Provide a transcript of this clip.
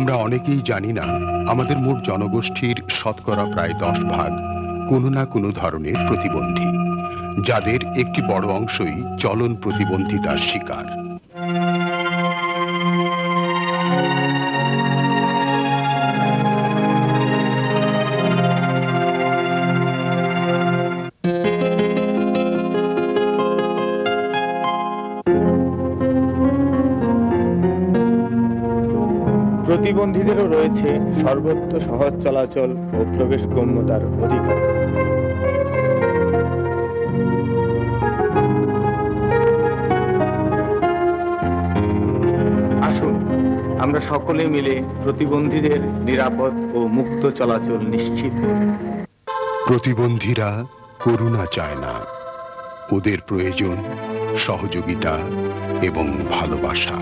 আমরা অনেকেই জানি না আমাদের মোট জনগোষ্ঠীর শতকরা প্রায় 10 ভাগ কোনো না কোনো ধরনের প্রতিবন্ধী, যাদের একটি বড় অংশই চলন প্রতিবন্ধিতার শিকার। প্রতিবন্ধীদেরও রয়েছে সর্বত্র সহজ চলাচল ও প্রবেশগম্যতার অধিকার। আসুন আমরা সকলে মিলে প্রতিবন্ধীদের নিরাপদ ও মুক্ত চলাচল নিশ্চিত করি। প্রতিবন্ধীরা করুণা চায় না, ওদের প্রয়োজন সহযোগিতা এবং ভালোবাসা।